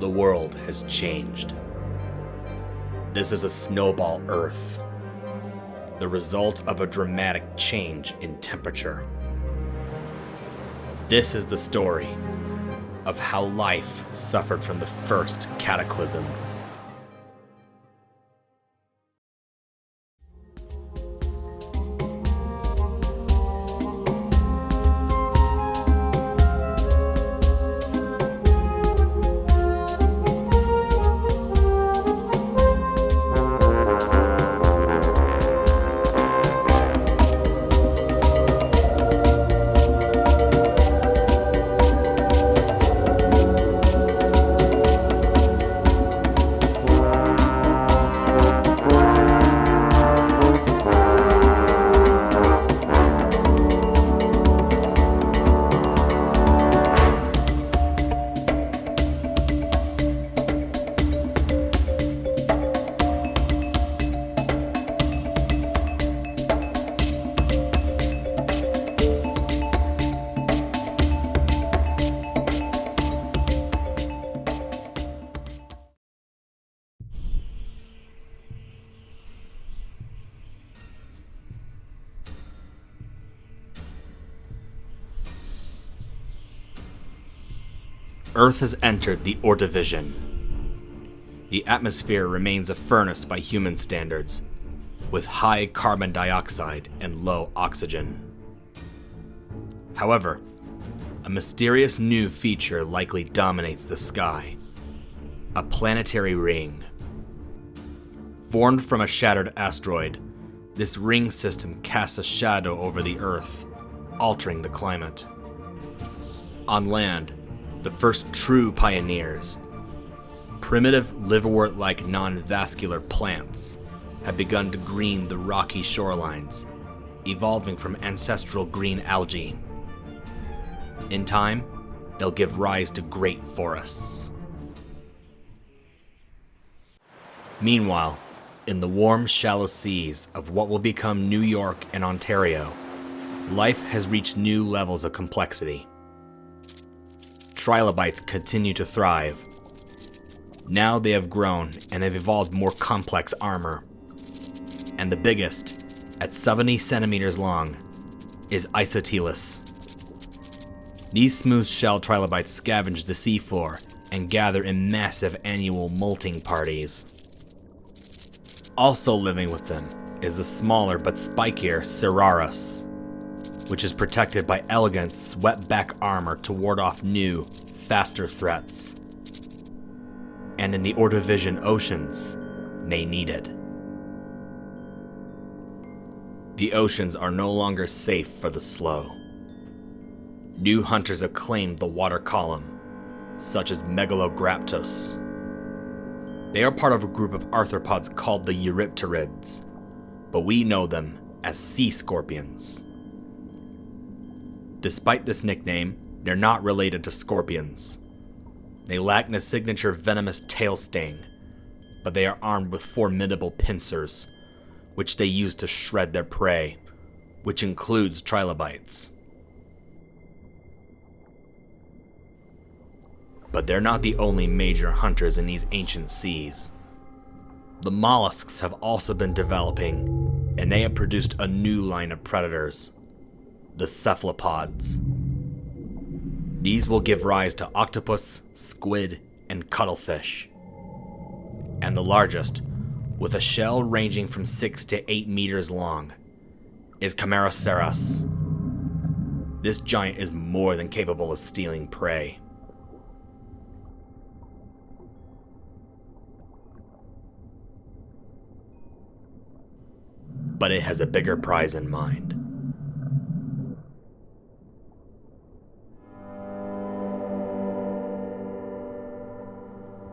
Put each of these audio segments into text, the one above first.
the world has changed. This is a snowball Earth, the result of a dramatic change in temperature. This is the story of how life suffered from the first cataclysm. Earth has entered the Ordovician. The atmosphere remains a furnace by human standards, with high carbon dioxide and low oxygen. However, a mysterious new feature likely dominates the sky: a planetary ring. Formed from a shattered asteroid, this ring system casts a shadow over the Earth, altering the climate. On land, the first true pioneers, primitive liverwort-like non-vascular plants, have begun to green the rocky shorelines, evolving from ancestral green algae. In time, they'll give rise to great forests. Meanwhile, in the warm, shallow seas of what will become New York and Ontario, life has reached new levels of complexity. Trilobites continue to thrive. Now they have grown and have evolved more complex armor. And the biggest, at 70 centimeters long, is Isotylus. These smooth-shelled trilobites scavenge the seafloor and gather in massive annual molting parties. Also living with them is the smaller but spikier Cerarus, which is protected by elegant swept-back armor to ward off new, faster threats. And in the Ordovician oceans, they need it. The oceans are no longer safe for the slow. New hunters have claimed the water column, such as Megalograptus. They are part of a group of arthropods called the Eurypterids, but we know them as sea scorpions. Despite this nickname, they're not related to scorpions. They lack the signature venomous tail sting, but they are armed with formidable pincers, which they use to shred their prey, which includes trilobites. But they're not the only major hunters in these ancient seas. The mollusks have also been developing, and they have produced a new line of predators: the cephalopods. These will give rise to octopus, squid, and cuttlefish. And the largest, with a shell ranging from 6 to 8 meters long, is Camarasaurus. This giant is more than capable of stealing prey. But it has a bigger prize in mind.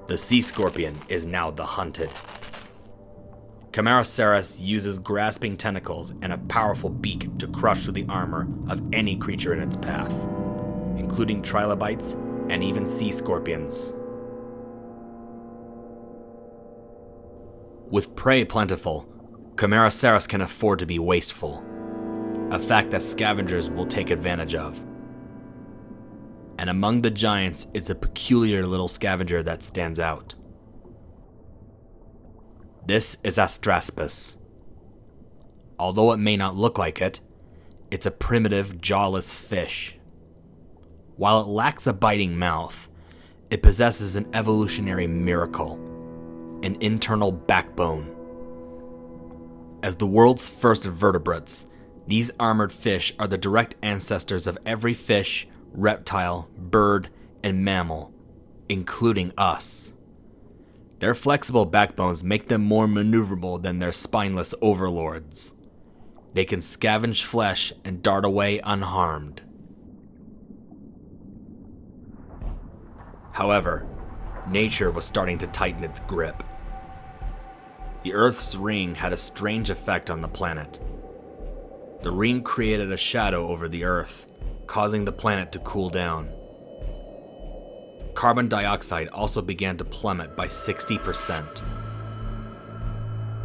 The sea scorpion is now the hunted. Camarasaurus uses grasping tentacles and a powerful beak to crush through the armor of any creature in its path, including trilobites and even sea scorpions. With prey plentiful, Camarasaurus can afford to be wasteful, a fact that scavengers will take advantage of. and among the giants is a peculiar little scavenger that stands out. This is Astraspis. Although it may not look like it, it's a primitive, jawless fish. While it lacks a biting mouth, it possesses an evolutionary miracle, an internal backbone. As the world's first vertebrates, these armored fish are the direct ancestors of every fish, reptile, bird, and mammal, including us. Their flexible backbones make them more maneuverable than their spineless overlords. They can scavenge flesh and dart away unharmed. However, nature was starting to tighten its grip. The Earth's ring had a strange effect on the planet. The ring created a shadow over the Earth, causing the planet to cool down. Carbon dioxide also began to plummet by 60%.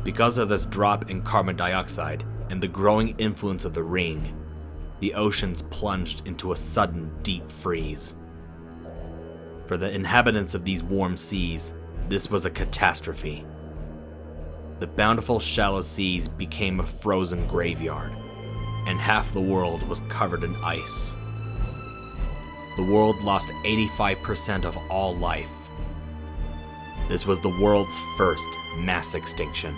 Because of this drop in carbon dioxide and the growing influence of the ring, the oceans plunged into a sudden deep freeze. For the inhabitants of these warm seas, this was a catastrophe. The bountiful shallow seas became a frozen graveyard, and half the world was covered in ice. The world lost 85% of all life. This was the world's first mass extinction.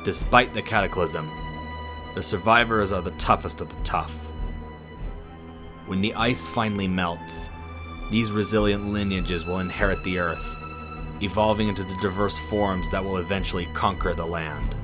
Despite the cataclysm, the survivors are the toughest of the tough. When the ice finally melts, these resilient lineages will inherit the Earth, evolving into the diverse forms that will eventually conquer the land.